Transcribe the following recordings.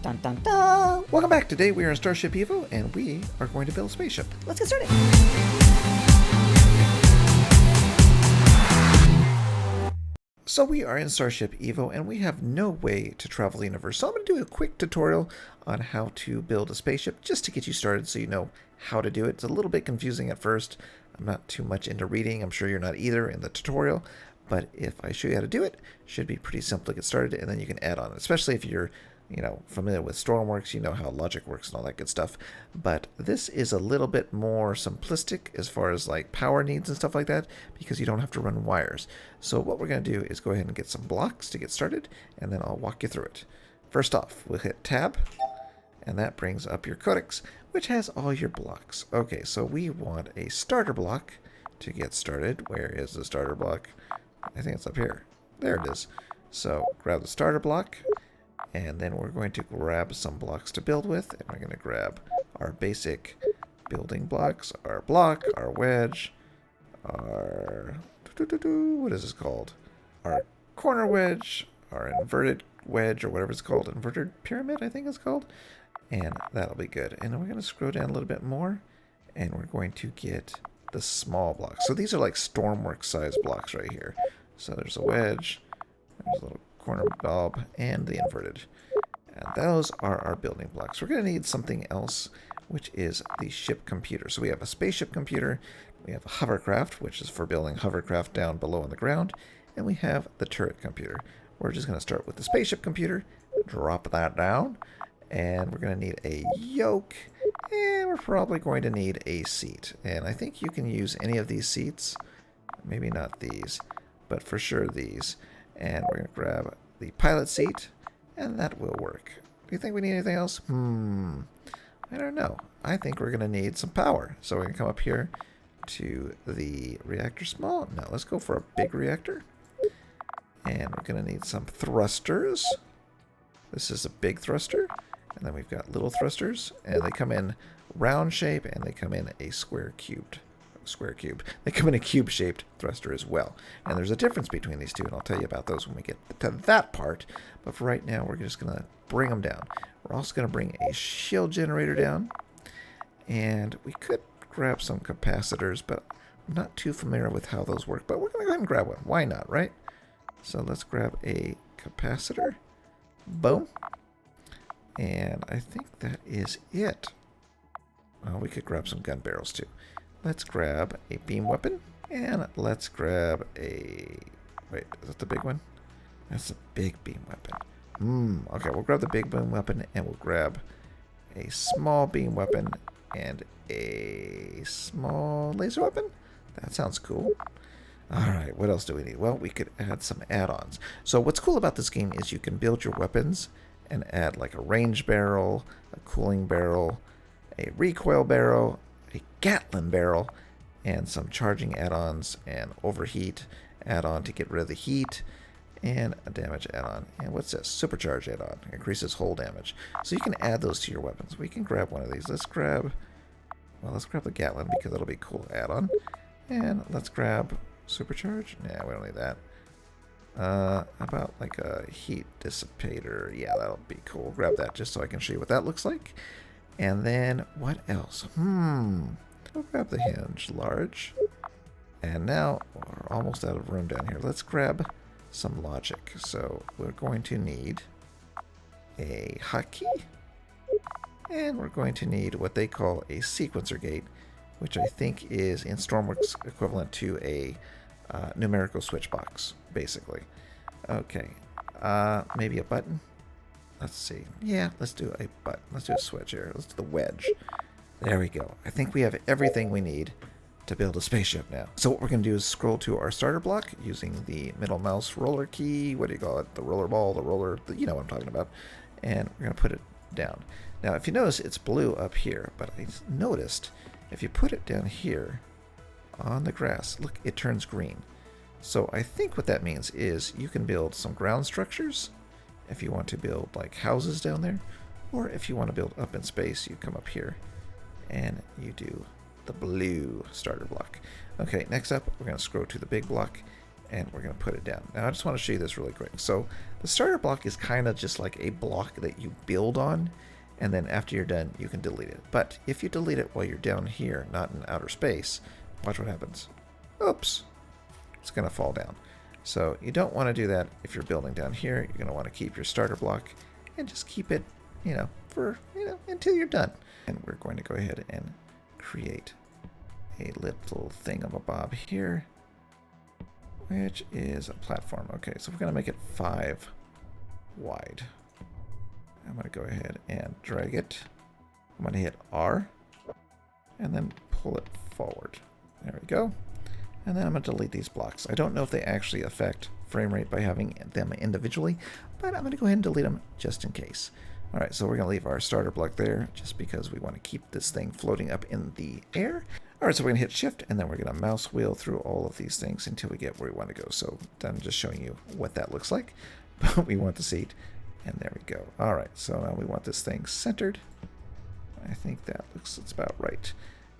Dun dun dun! Welcome back. Today we are in Starship EVO and we are going to build a spaceship. Let's get started! So we are in Starship EVO and we have no way to travel the universe. So I'm going to do a quick tutorial on how to build a spaceship just to get you started so you know how to do it. It's a little bit confusing at first. I'm not too much into reading. I'm sure you're not either in the tutorial. But if I show you how to do it, it should be pretty simple to get started and then you can add on, especially if you're familiar with stormworks, you know how logic works and all that good stuff. But this is a little bit more simplistic as far as like power needs and stuff like that, because you don't have to run wires. So what we're going to do is go ahead and get some blocks to get started, and then I'll walk you through it. First off, we'll hit tab, and that brings up your codex, which has all your blocks. Okay, so we want a starter block to get started. Where is the starter block? I think it's up here. There it is. So grab the starter block. And then we're going to grab some blocks to build with, and we're going to grab our basic building blocks, our block, our wedge, our, what is this called? Our corner wedge, our inverted wedge, or whatever it's called, inverted pyramid, I think it's called, and that'll be good. And then we're going to scroll down a little bit more, and we're going to get the small blocks. So these are like stormworks size blocks right here. So there's a wedge, there's a little corner bob, and the inverted. And those are our building blocks. We're going to need something else, which is the ship computer. So we have a spaceship computer, we have a hovercraft, which is for building hovercraft down below on the ground, and we have the turret computer. We're just going to start with the spaceship computer, drop that down, and we're going to need a yoke, and we're probably going to need a seat. And I think you can use any of these seats, maybe not these, but for sure these. And we're going to grab the pilot seat, and that will work. Do you think we need anything else? I don't know. I think we're going to need some power. So we're going to come up here to the reactor small. No, let's go for a big reactor. And we're going to need some thrusters. This is a big thruster. And then we've got little thrusters. And they come in round shape, and they come in a square cube. They come in a cube-shaped thruster as well. And there's a difference between these two, and I'll tell you about those when we get to that part. But for right now, we're just going to bring them down. We're also going to bring a shield generator down. And we could grab some capacitors, but I'm not too familiar with how those work. But we're going to go ahead and grab one. Why not, right? So let's grab a capacitor. Boom. And I think that is it. We could grab some gun barrels too. Let's grab a beam weapon, and let's grab a... Wait, is that the big one? That's a big beam weapon. Okay, we'll grab the big beam weapon, and we'll grab a small beam weapon and a small laser weapon. That sounds cool. Alright, what else do we need? Well, we could add some add-ons. So what's cool about this game is you can build your weapons and add like a range barrel, a cooling barrel, a recoil barrel, a Gatling barrel, and some charging add-ons, and overheat add-on to get rid of the heat, and a damage add-on. And what's this? Supercharge add-on. Increases hull damage. So you can add those to your weapons. We can grab one of these. Let's grab the Gatling because it'll be a cool add-on. And let's grab supercharge. Nah, we don't need that. How about like a heat dissipator? Yeah, that'll be cool. Grab that just so I can show you what that looks like. And then, what else? We'll grab the hinge, large. And now, we're almost out of room down here. Let's grab some logic. So, we're going to need a hotkey. And we're going to need what they call a sequencer gate, which I think is in Stormworks equivalent to a numerical switch box, basically. Okay, maybe a button? Let's see. Yeah, let's do a button. Let's do a switch here. Let's do the wedge. There we go. I think we have everything we need to build a spaceship now. So what we're going to do is scroll to our starter block using the middle mouse roller key. What do you call it? The roller ball, the roller, you know what I'm talking about. And we're going to put it down. Now, if you notice, it's blue up here. But I noticed if you put it down here on the grass, look, it turns green. So I think what that means is you can build some ground structures if you want to build like houses down there, or if you want to build up in space, you come up here and you do the blue starter block. Okay, next up, we're going to scroll to the big block, and we're going to put it down. Now I just want to show you this really quick. So the starter block is kind of just like a block that you build on, and then after you're done you can delete it. But if you delete it while you're down here, not in outer space, watch what happens. Oops, it's going to fall down. So you don't want to do that if you're building down here. You're going to want to keep your starter block and just keep it, for, until you're done. And we're going to go ahead and create a little thingamabob here, which is a platform. Okay, so we're going to make it 5 wide. I'm going to go ahead and drag it. I'm going to hit R and then pull it forward. There we go. And then I'm going to delete these blocks. I don't know if they actually affect frame rate by having them individually, but I'm going to go ahead and delete them just in case. All right, so we're going to leave our starter block there just because we want to keep this thing floating up in the air. All right, so we're going to hit Shift, and then we're going to mouse wheel through all of these things until we get where we want to go. So I'm just showing you what that looks like. But we want the seat, and there we go. All right, so now we want this thing centered. I think that's about right.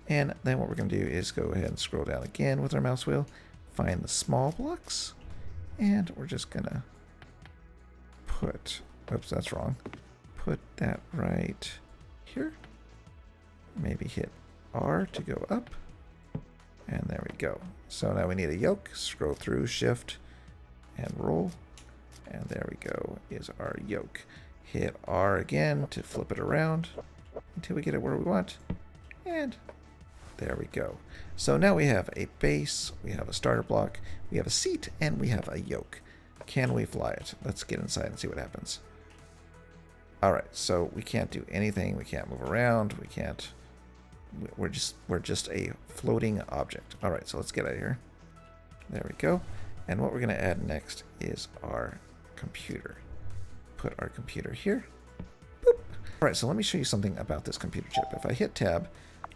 And then what we're going to do is go ahead and scroll down again with our mouse wheel, find the small blocks, and we're just going to put, oops, that's wrong. Put that right here. Maybe hit R to go up. And there we go. So now we need a yoke. Scroll through, Shift, and roll. And there we go, is our yoke. Hit R again to flip it around until we get it where we want. And there we go. So now we have a base, we have a starter block, we have a seat, and we have a yoke. Can we fly it? Let's get inside and see what happens. All right, so we can't do anything. We can't move around. We can't. We're just a floating object. All right, so let's get out of here. There we go. And what we're going to add next is our computer. Put our computer here. Boop. All right, so let me show you something about this computer chip. If I hit Tab,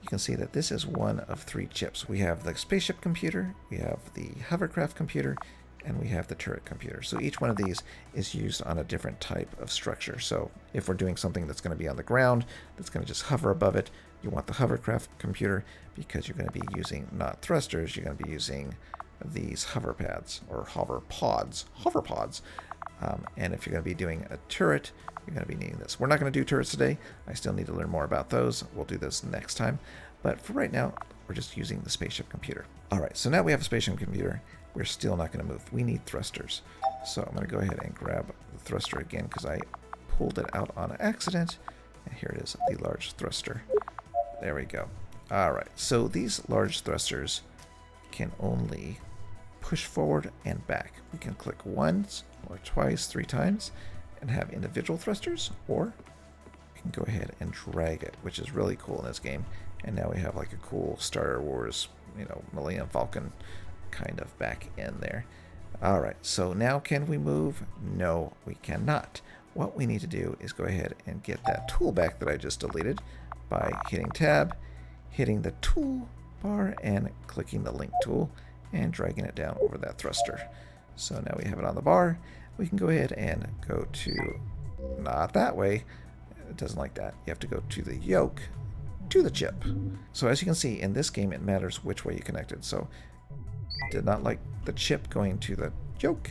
you can see that this is one of 3 chips. We have the spaceship computer, we have the hovercraft computer, and we have the turret computer. So each one of these is used on a different type of structure. So if we're doing something that's going to be on the ground, that's going to just hover above it, you want the hovercraft computer because you're going to be using not thrusters, you're going to be using these hover pads or hover pods. And if you're going to be doing a turret, you're going to be needing this. We're not going to do turrets today. I still need to learn more about those. We'll do this next time. But for right now, we're just using the spaceship computer. All right, so now we have a spaceship computer. We're still not going to move. We need thrusters. So I'm going to go ahead and grab the thruster again because I pulled it out on accident. And here it is, the large thruster. There we go. All right, so these large thrusters can only push forward and back. We can click once or twice, 3 times, and have individual thrusters, or we can go ahead and drag it, which is really cool in this game. And now we have like a cool Star Wars, Millennium Falcon kind of back in there. All right, so now can we move? No, we cannot. What we need to do is go ahead and get that tool back that I just deleted by hitting Tab, hitting the tool bar, and clicking the link tool and dragging it down over that thruster. So now we have it on the bar. We can go ahead and go to, not that way, it doesn't like that. You have to go to the yoke, to the chip. So as you can see, in this game, it matters which way you connect it. So it did not like the chip going to the yoke,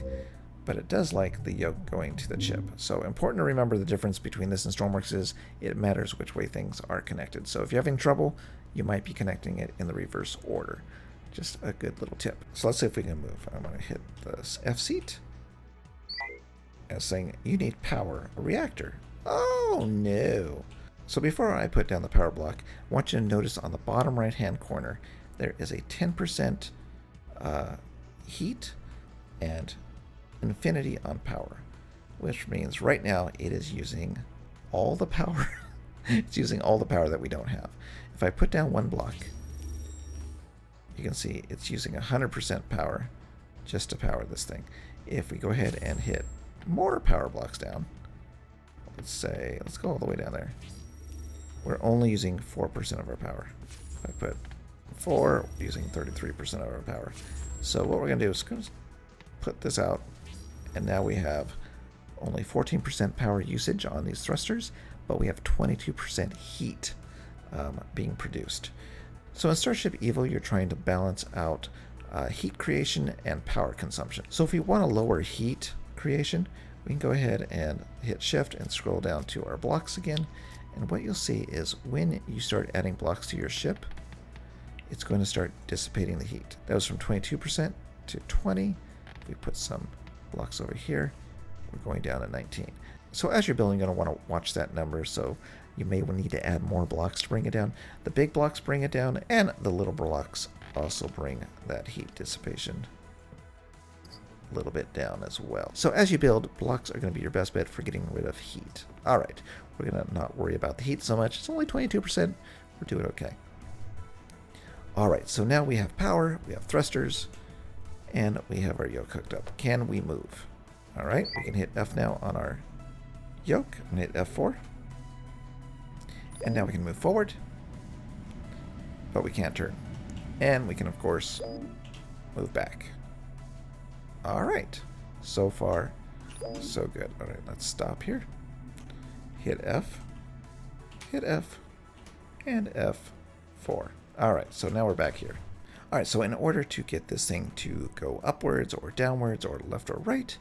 but it does like the yoke going to the chip. So important to remember the difference between this and stormworks is it matters which way things are connected. So if you're having trouble, you might be connecting it in the reverse order. Just a good little tip. So let's see if we can move. I'm going to hit this F seat. And it's saying, you need power a reactor. Oh no. So before I put down the power block, I want you to notice on the bottom right hand corner, there is a 10% heat and infinity on power, which means right now it is using all the power. It's using all the power that we don't have. If I put down one block, you can see it's using 100% power just to power this thing. If we go ahead and hit more power blocks down, let's go all the way down there. We're only using 4% of our power. If I put 4, we're using 33% of our power. So what we're going to do is put this out, and now we have only 14% power usage on these thrusters, but we have 22% heat being produced. So in Starship EVO, you're trying to balance out heat creation and power consumption. So if we want to lower heat creation, we can go ahead and hit shift and scroll down to our blocks again. And what you'll see is when you start adding blocks to your ship, it's going to start dissipating the heat. That was from 22% to 20. If we put some blocks over here, we're going down to 19. So as you're building, you're going to want to watch that number. So you may need to add more blocks to bring it down. The big blocks bring it down, and the little blocks also bring that heat dissipation a little bit down as well. So as you build, blocks are going to be your best bet for getting rid of heat. All right, we're going to not worry about the heat so much. It's only 22%. We're doing okay. All right, so now we have power, we have thrusters, and we have our yoke hooked up. Can we move? All right, we can hit F now on our yoke and hit F4. And now we can move forward, but we can't turn. And we can, of course, move back. All right, so far, so good. All right, let's stop here. Hit F, and F4. All right, so now we're back here. All right, so in order to get this thing to go upwards or downwards or left or right,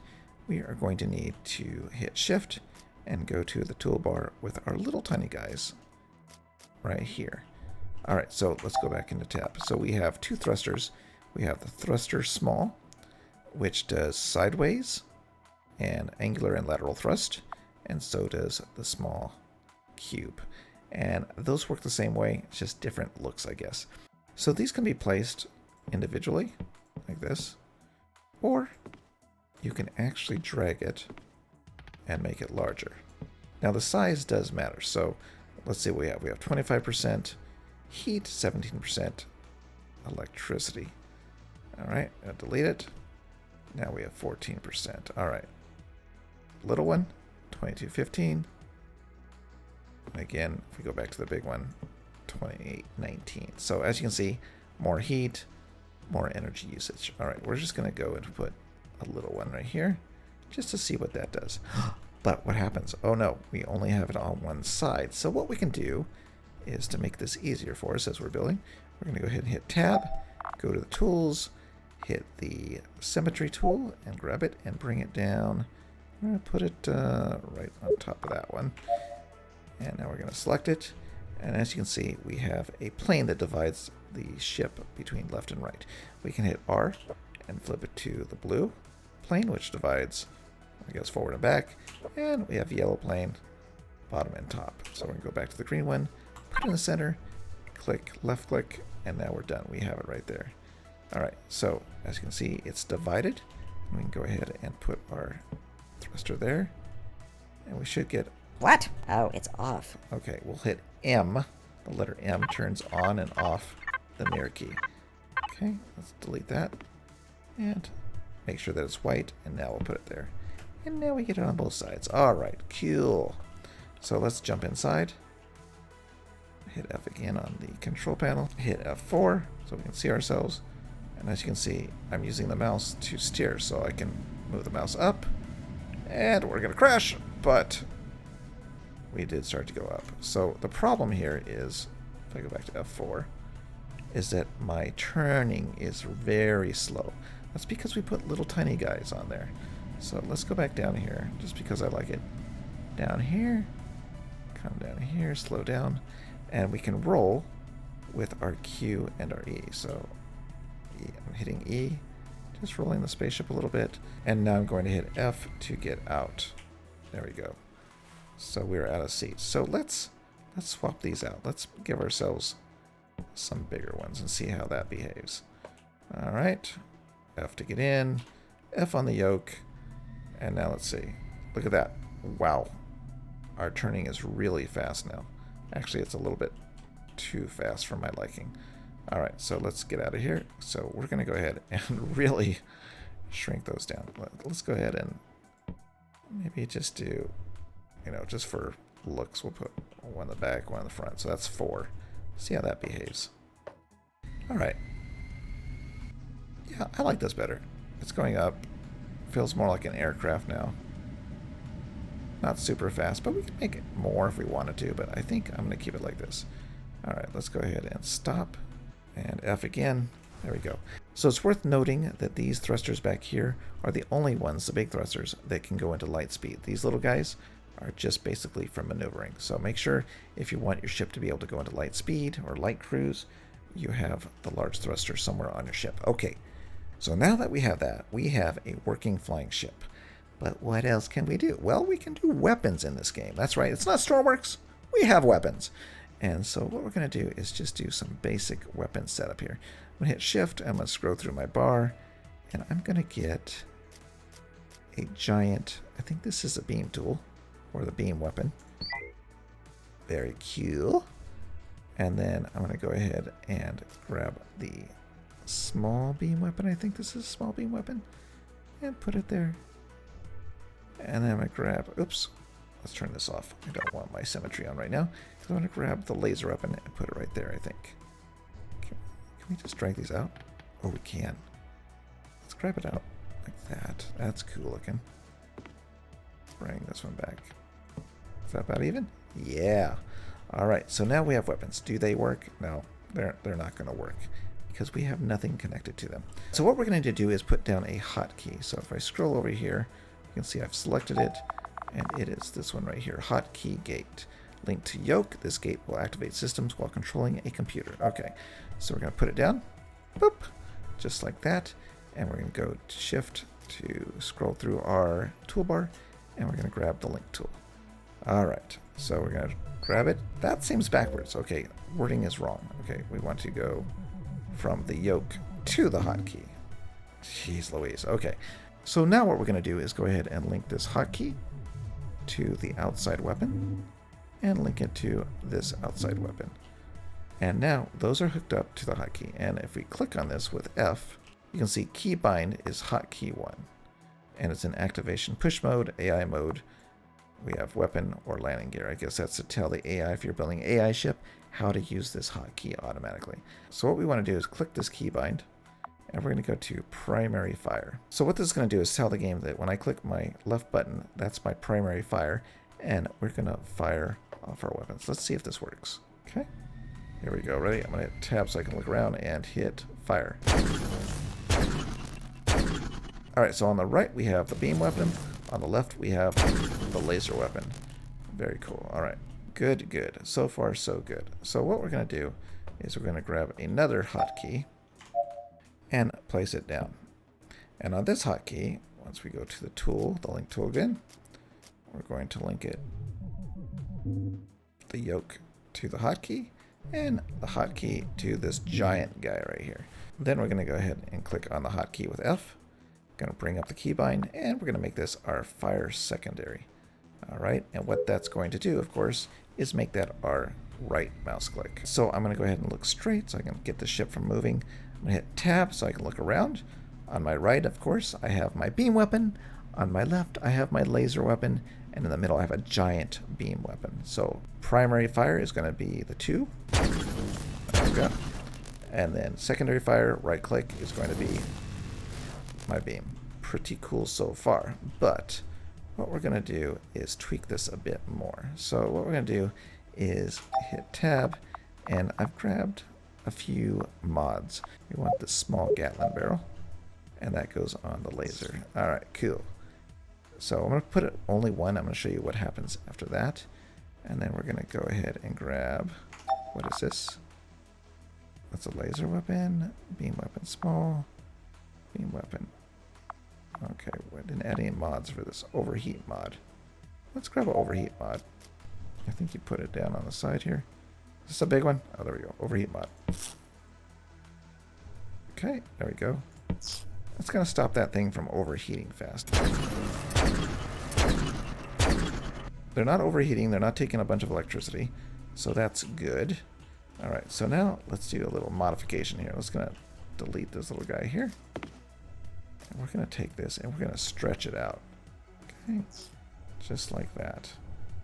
we are going to need to hit shift and go to the toolbar with our little tiny guys right here. All right, so let's go back into tab. So we have two thrusters. We have the thruster small, which does sideways and angular and lateral thrust, and so does the small cube. And those work the same way, it's just different looks, I guess. So these can be placed individually, like this, or you can actually drag it and make it larger. Now the size does matter, so let's see what we have. We have 25% heat, 17% electricity. All right, I'll delete it. Now we have 14%. All right, little one, 2215. Again, if we go back to the big one, 2819. So as you can see, more heat, more energy usage. All right, we're just going to go and put a little one right here just to see what that does. But what happens? Oh no, we only have it on one side. So what we can do is, to make this easier for us as we're building, we're going to go ahead and hit tab, go to the tools, hit the symmetry tool and grab it and bring it down. I'm going to put it right on top of that one. And now we're going to select it. And as you can see, we have a plane that divides the ship between left and right. We can hit R and flip it to the blue plane, which divides, I guess, forward and back. And we have yellow plane, bottom and top. So we're going to go back to the green one, put it in the center, click, left click, and now we're done. We have it right there. All right, so as you can see, it's divided. We can go ahead and put our thruster there. And we should get... What? Oh, it's off. Okay, we'll hit M. The letter M turns on and off the mirror key. Okay, let's delete that. And make sure that it's white. And now we'll put it there. And now we get it on both sides. All right, cool. So let's jump inside. Hit F again on the control panel. Hit F4 so we can see ourselves. And as you can see, I'm using the mouse to steer, so I can move the mouse up. And we're going to crash, but we did start to go up. So the problem here is, if I go back to F4, is that my turning is very slow. That's because we put little tiny guys on there. So let's go back down here, just because I like it. Down here, come down here, slow down, and we can roll with our Q and our E. So I'm hitting E, just rolling the spaceship a little bit, and now I'm going to hit F to get out. There we go. So we're out of seats. So let's swap these out. Let's give ourselves some bigger ones and see how that behaves. All right, F to get in, F on the yoke, and now let's see. Look at that. Wow, our turning is really fast now. Actually, it's a little bit too fast for my liking. All right, so let's get out of here. So we're going to go ahead and really shrink those down. Let's go ahead and maybe just do, just for looks, we'll put one in the back, one in the front. So that's 4. See how that behaves. All right. Yeah, I like this better. It's going up. Feels more like an aircraft now. Not super fast, but we can make it more if we wanted to, but I think I'm going to keep it like this. All right, let's go ahead and stop. And F again. There we go. So it's worth noting that these thrusters back here are the only ones, the big thrusters, that can go into light speed. These little guys are just basically for maneuvering. So make sure if you want your ship to be able to go into light speed or light cruise, you have the large thruster somewhere on your ship. Okay, so now that we have that, we have a working flying ship. But what else can we do? Well, we can do weapons in this game. That's right, it's not stormworks, we have weapons. And so what we're going to do is just do some basic weapon setup here. I'm going to hit shift, I'm going to scroll through my bar, and I'm going to get a giant, I think this is a beam tool, or the beam weapon. Very cool. And then I'm going to go ahead and grab the small beam weapon. I think this is a small beam weapon. And put it there. And then I'm going to grab, oops, let's turn this off. I don't want my symmetry on right now. So I'm going to grab the laser weapon and put it right there, I think. Can we just drag these out? Oh, we can. Let's grab it out like that. That's cool looking. Bring this one back. Is that about even? Yeah. All right, so now we have weapons. Do they work? No, they're not going to work because we have nothing connected to them. So what we're going to do is put down a hotkey. So if I scroll over here, you can see I've selected it, and it is this one right here, hotkey gate. Linked to yoke, this gate will activate systems while controlling a computer. Okay, so we're going to put it down, boop, just like that, and we're going to go to shift to scroll through our toolbar, and we're going to grab the link tool. All right, so we're going to grab it. That seems backwards. Okay, wording is wrong. Okay, we want to go from the yoke to the hotkey. Jeez Louise. Okay, so now what we're going to do is go ahead and link this hotkey to the outside weapon and link it to this outside weapon. And now those are hooked up to the hotkey. And if we click on this with F, you can see keybind is hotkey 1. And it's in activation push mode, AI mode. We have weapon or landing gear. I guess that's to tell the AI, if you're building an AI ship, how to use this hotkey automatically. So what we want to do is click this keybind, and we're going to go to primary fire. So what this is going to do is tell the game that when I click my left button, that's my primary fire, and we're going to fire off our weapons. Let's see if this works. Okay, here we go. Ready? I'm going to hit tab so I can look around and hit fire. All right, so on the right we have the beam weapon. On the left, we have the laser weapon. Very cool. All right. Good, good. So far, so good. So what we're going to do is we're going to grab another hotkey and place it down. And on this hotkey, once we go to the tool, the link tool again, we're going to link it, the yoke to the hotkey, and the hotkey to this giant guy right here. Then we're going to go ahead and click on the hotkey with F. Going to bring up the keybind, and we're going to make this our fire secondary. All right, and what that's going to do, of course, is make that our right mouse click. So I'm going to go ahead and look straight so I can get the ship from moving. I'm going to hit tab so I can look around. On my right, of course, I have my beam weapon. On my left, I have my laser weapon, and in the middle, I have a giant beam weapon. So primary fire is going to be the 2. There we go. And then secondary fire, right click, is going to be my beam. Pretty cool so far, but what we're going to do is tweak this a bit more. So what we're going to do is hit tab, and I've grabbed a few mods. We want this small Gatling barrel, and that goes on the laser. All right, cool. So I'm going to put it only one. I'm going to show you what happens after that, and then we're going to go ahead and grab, what is this? That's a laser weapon, beam weapon small, beam weapon. Okay, we didn't add any mods for this overheat mod. Let's grab an overheat mod. I think you put it down on the side here. Is this a big one? Oh, there we go. Overheat mod. Okay, there we go. That's going to stop that thing from overheating fast. They're not overheating. They're not taking a bunch of electricity. So that's good. All right, so now let's do a little modification here. Let's going to delete this little guy here. And we're going to take this and we're going to stretch it out. Okay, just like that.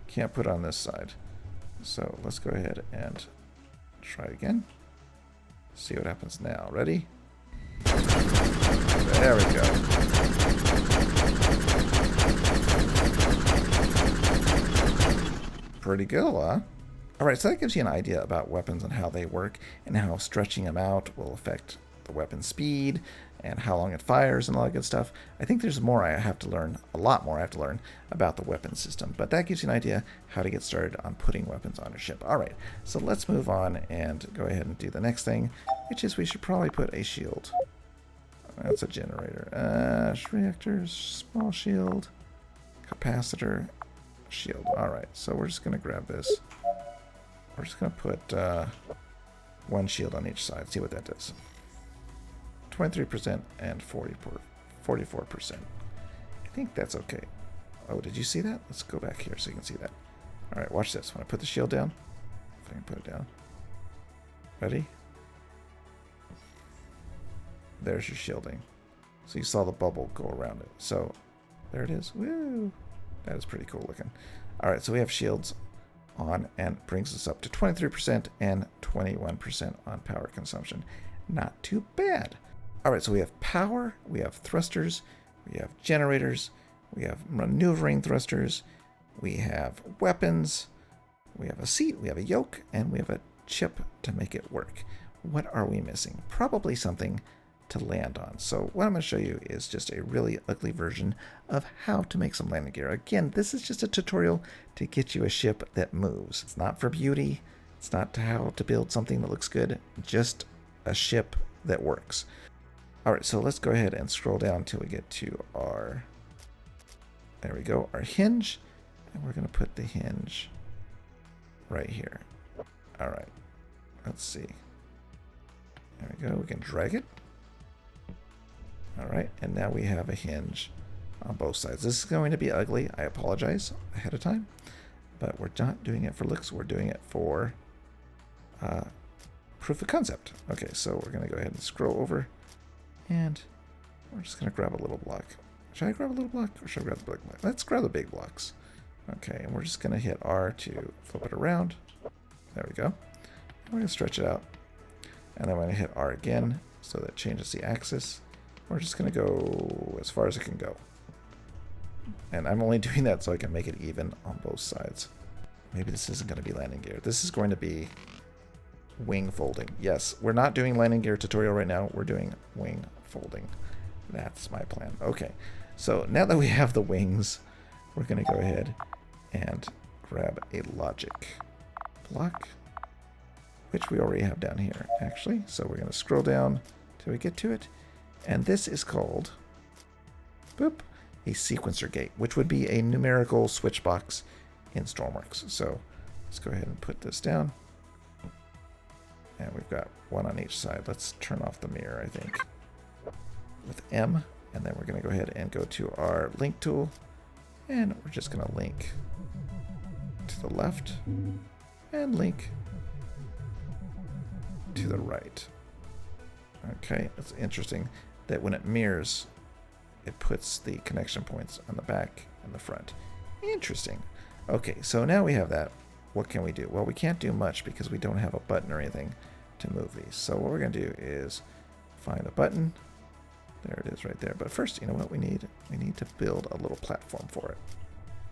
Can't put it on this side. So let's go ahead and try it again. See what happens now. Ready? There we go. Pretty good, huh? Alright, so that gives you an idea about weapons and how they work and how stretching them out will affect the weapon speed and how long it fires and all that good stuff. I think there's more I have to learn, a lot more I have to learn about the weapon system, but that gives you an idea how to get started on putting weapons on your ship. All right, so let's move on and go ahead and do the next thing, which is we should probably put a shield. That's a generator. Reactors, small shield, capacitor, shield. All right, so we're just going to grab this. We're just going to put one shield on each side, see what that does. 23% and 44%. I think that's okay. Oh, did you see that? Let's go back here so you can see that. All right, watch this. When I put the shield down, if I can put it down. Ready? There's your shielding. So you saw the bubble go around it. So there it is. Woo! That is pretty cool looking. All right, so we have shields on and brings us up to 23% and 21% on power consumption. Not too bad. All right, so we have power, we have thrusters, we have generators, we have maneuvering thrusters, we have weapons, we have a seat, we have a yoke, and we have a chip to make it work. What are we missing? Probably something to land on. So what I'm going to show you is just a really ugly version of how to make some landing gear. Again, this is just a tutorial to get you a ship that moves. It's not for beauty. It's not how to build something that looks good. Just a ship that works. All right, so let's go ahead and scroll down until we get to our, there we go, our hinge. And we're going to put the hinge right here. All right, let's see. There we go. We can drag it. All right, and now we have a hinge on both sides. This is going to be ugly. I apologize ahead of time, but we're not doing it for looks. We're doing it for proof of concept. Okay, so we're going to go ahead and scroll over, and we're just going to grab a little block. Should I grab a little block, or should I grab the big block? Let's grab the big blocks. Okay, and we're just going to hit R to flip it around. There we go. And we're going to stretch it out, and then I'm going to hit R again, so that changes the axis. We're just going to go as far as it can go. And I'm only doing that so I can make it even on both sides. Maybe this isn't going to be landing gear. This is going to be wing folding. Yes, we're not doing landing gear tutorial right now. We're doing wing folding. That's my plan. Okay, so now that we have the wings, we're going to go ahead and grab a logic block, which we already have down here, actually. So we're going to scroll down till we get to it. And this is called, boop, a sequencer gate, which would be a numerical switch box in Stormworks. So let's go ahead and put this down. And we've got one on each side. Let's turn off the mirror, I think, with M. And then we're going to go ahead and go to our link tool. And we're just going to link to the left and link to the right. Okay, it's interesting that when it mirrors, it puts the connection points on the back and the front. Interesting. Okay, so now we have that. What can we do? Well, we can't do much because we don't have a button or anything to move these. So what we're going to do is find a button. There it is right there. But first, you know what we need? We need to build a little platform for it.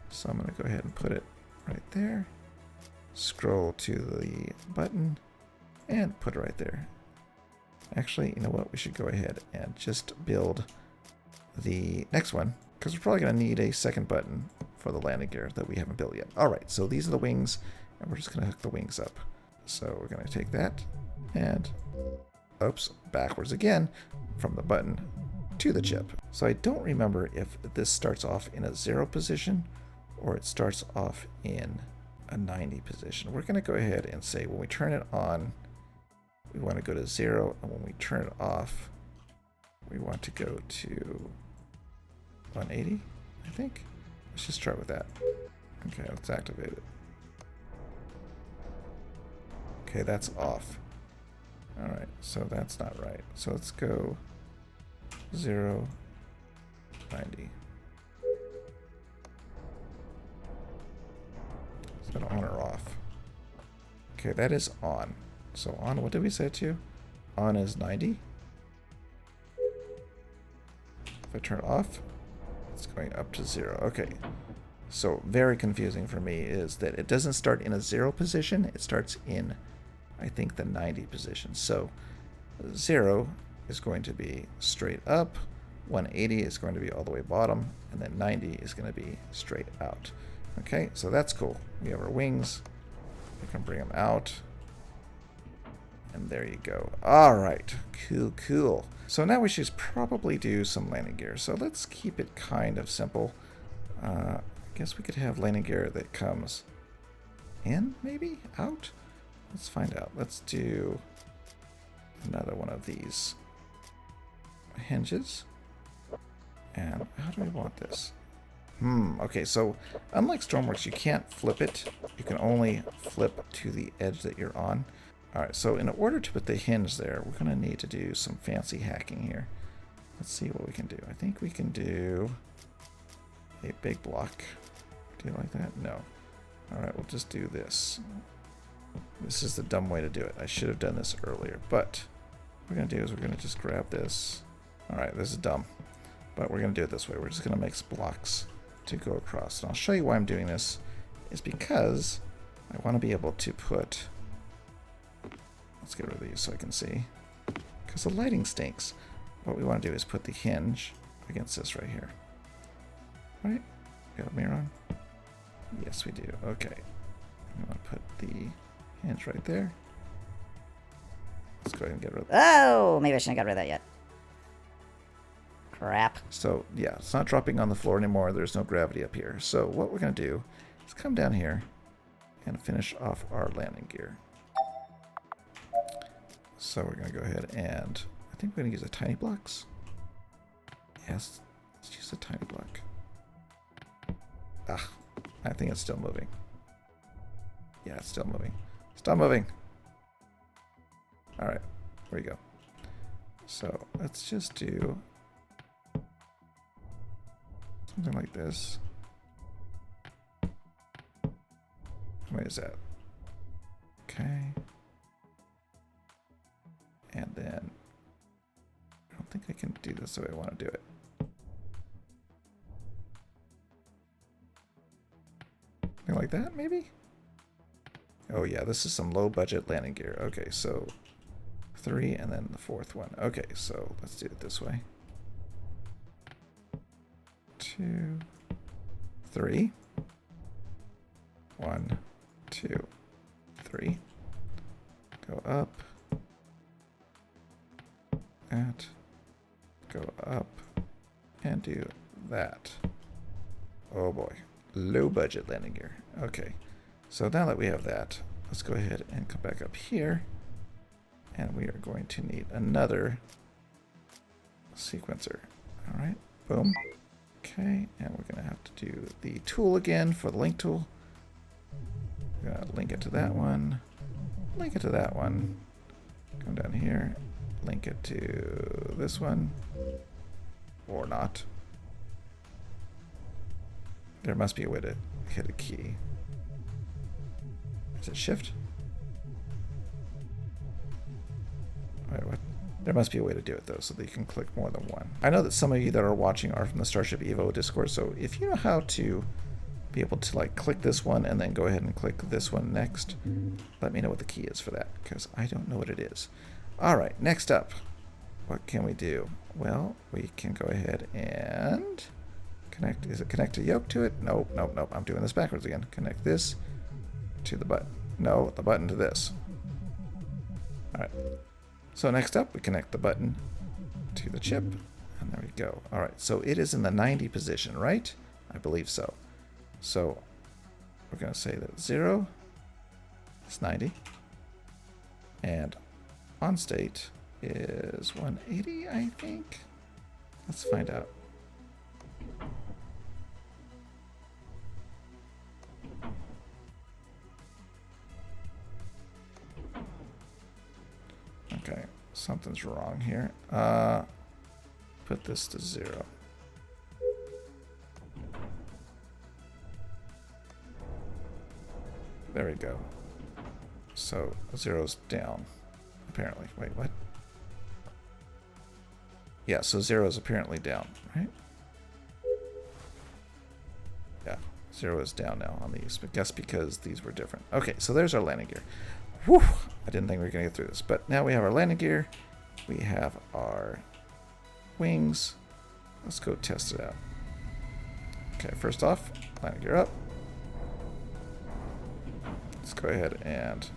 So I'm going to go ahead and put it right there. Scroll to the button and put it right there. Actually, you know what? We should go ahead and just build the next one, because we're probably going to need a second button for the landing gear that we haven't built yet. All right, so these are the wings, and we're just going to hook the wings up. So we're going to take that and, oops, backwards again from the button to the chip. So I don't remember if this starts off in a 0 position or it starts off in a 90 position. We're going to go ahead and say when we turn it on, we want to go to 0, and when we turn it off, we want to go to 180, I think. Let's just start with that. Okay, let's activate it. Okay, that's off. All right, so that's not right. So let's go 0, 90. Is that on or off? Okay, that is on. So on, what did we set to? On is 90. If I turn it off, it's going up to 0. Okay. So very confusing for me is that it doesn't start in a 0 position. It starts in, I think, the 90 position. So 0 is going to be straight up, 180 is going to be all the way bottom, and then 90 is going to be straight out. Okay, so that's cool. We have our wings. We can bring them out. And there you go. All right, cool, cool. So now we should probably do some landing gear. So let's keep it kind of simple. I guess we could have landing gear that comes in, maybe? Out? Let's find out. Let's do another one of these hinges. And how do we want this? Okay, so unlike Stormworks, you can't flip it. You can only flip to the edge that you're on. Alright, so in order to put the hinge there, we're going to need to do some fancy hacking here. Let's see what we can do. I think we can do a big block. Do you like that? No. Alright, we'll just do this. This is the dumb way to do it. I should have done this earlier, but what we're going to do is we're going to just grab this. Alright, this is dumb, but we're going to do it this way. We're just going to make blocks to go across. And I'll show you why I'm doing this. Is because I want to be able to put... Let's get rid of these so I can see. Because the lighting stinks. What we want to do is put the hinge against this right here. Right? Got a mirror on? Yes, we do. Okay. I'm going to put the hinge right there. Let's go ahead and get rid of that. Oh, maybe I shouldn't have got rid of that yet. Crap. So, yeah, it's not dropping on the floor anymore. There's no gravity up here. So what we're going to do is come down here and finish off our landing gear. So we're going to go ahead and I think we're going to use the tiny blocks. Yes, let's use a tiny block. Ah, I think it's still moving. Yeah, it's still moving. Stop moving. All right, there we go. So let's just do something like this. How many is that? Okay. And then I don't think I can do this the way I want to do it. Something like that, maybe? Oh yeah, this is some low budget landing gear. Okay, so 3 and then the 4th one. Okay, so let's do it this way. 2, 3. 1, 2, 3. Go up. That. Go up. And do that. Oh boy. Low budget landing gear. Okay. So now that we have that, let's go ahead and come back up here. And we are going to need another sequencer. All right. Boom. Okay. And we're going to have to do the tool again for the link tool. We're going to link it to that one. Link it to that one. Come down here. Link it to this one. Or not. There must be a way to hit a key. Is it shift? Wait, what? There must be a way to do it though, so that you can click more than one. I know that some of you that are watching are from the Starship EVO Discord, so if you know how to be able to like click this one and then go ahead and click this one next, let me know what the key is for that, because I don't know what it is. Alright, next up, what can we do? Well, we can go ahead and connect. Is it connect a yoke to it? Nope, nope, nope. I'm doing this backwards again. Connect this to the button. No, the button to this. Alright. So next up, we connect the button to the chip. And there we go. Alright, so it is in the 90 position, right? I believe so. So we're going to say that 0 is 90. And on state is 180, I think. Let's find out. Okay, something's wrong here. Put this to 0. There we go. So 0's down, apparently. Wait, what? Yeah, so 0 is apparently down, right? Yeah, 0 is down now on these, but guess because these were different. Okay, so there's our landing gear. Whew! I didn't think we were going to get through this, but now we have our landing gear, We have our wings. Let's go test it out. Okay, first off, landing gear up. Let's go ahead and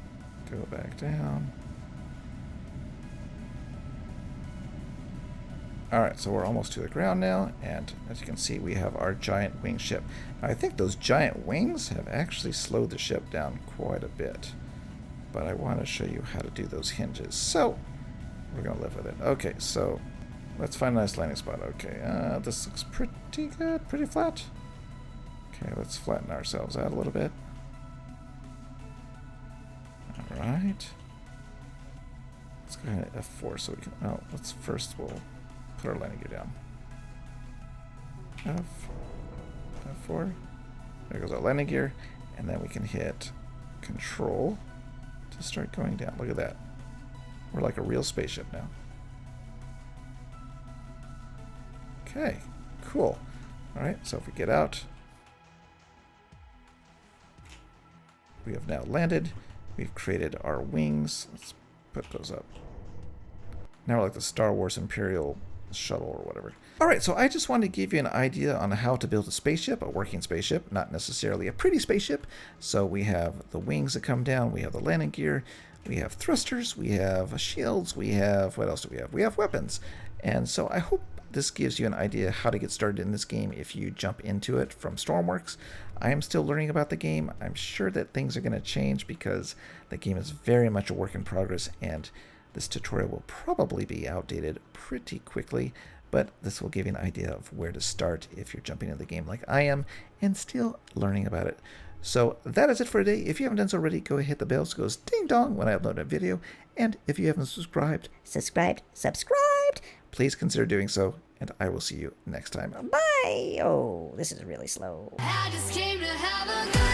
go back down. Alright, so we're almost to the ground now, and as you can see, we have our giant wing ship. Now, I think those giant wings have actually slowed the ship down quite a bit, but I want to show you how to do those hinges. So, we're going to live with it. Okay, so let's find a nice landing spot. Okay, this looks pretty good, pretty flat. Okay, let's flatten ourselves out a little bit. Alright. Let's go ahead and F4 so we can... Oh, let's first we'll put our landing gear down. F4. There goes our landing gear. And then we can hit Control to start going down. Look at that. We're like a real spaceship now. Okay, cool. Alright, so if we get out, we have now landed. We've created our wings. Let's put those up. Now we're like the Star Wars Imperial shuttle or whatever. Alright, so I just wanted to give you an idea on how to build a spaceship, a working spaceship, not necessarily a pretty spaceship. So we have the wings that come down, we have the landing gear, we have thrusters, we have shields, we have, what else do we have? We have weapons. And so I hope this gives you an idea how to get started in this game if you jump into it from Stormworks. I am still learning about the game. I'm sure that things are going to change because the game is very much a work in progress, and this tutorial will probably be outdated pretty quickly, but this will give you an idea of where to start if you're jumping into the game like I am and still learning about it. So that is it for today. If you haven't done so already, go ahead and hit the bell so it goes ding dong when I upload a video. And if you haven't subscribed, Subscribed. please consider doing so, and I will see you next time. Bye. Oh, this is really slow. I just came to have a good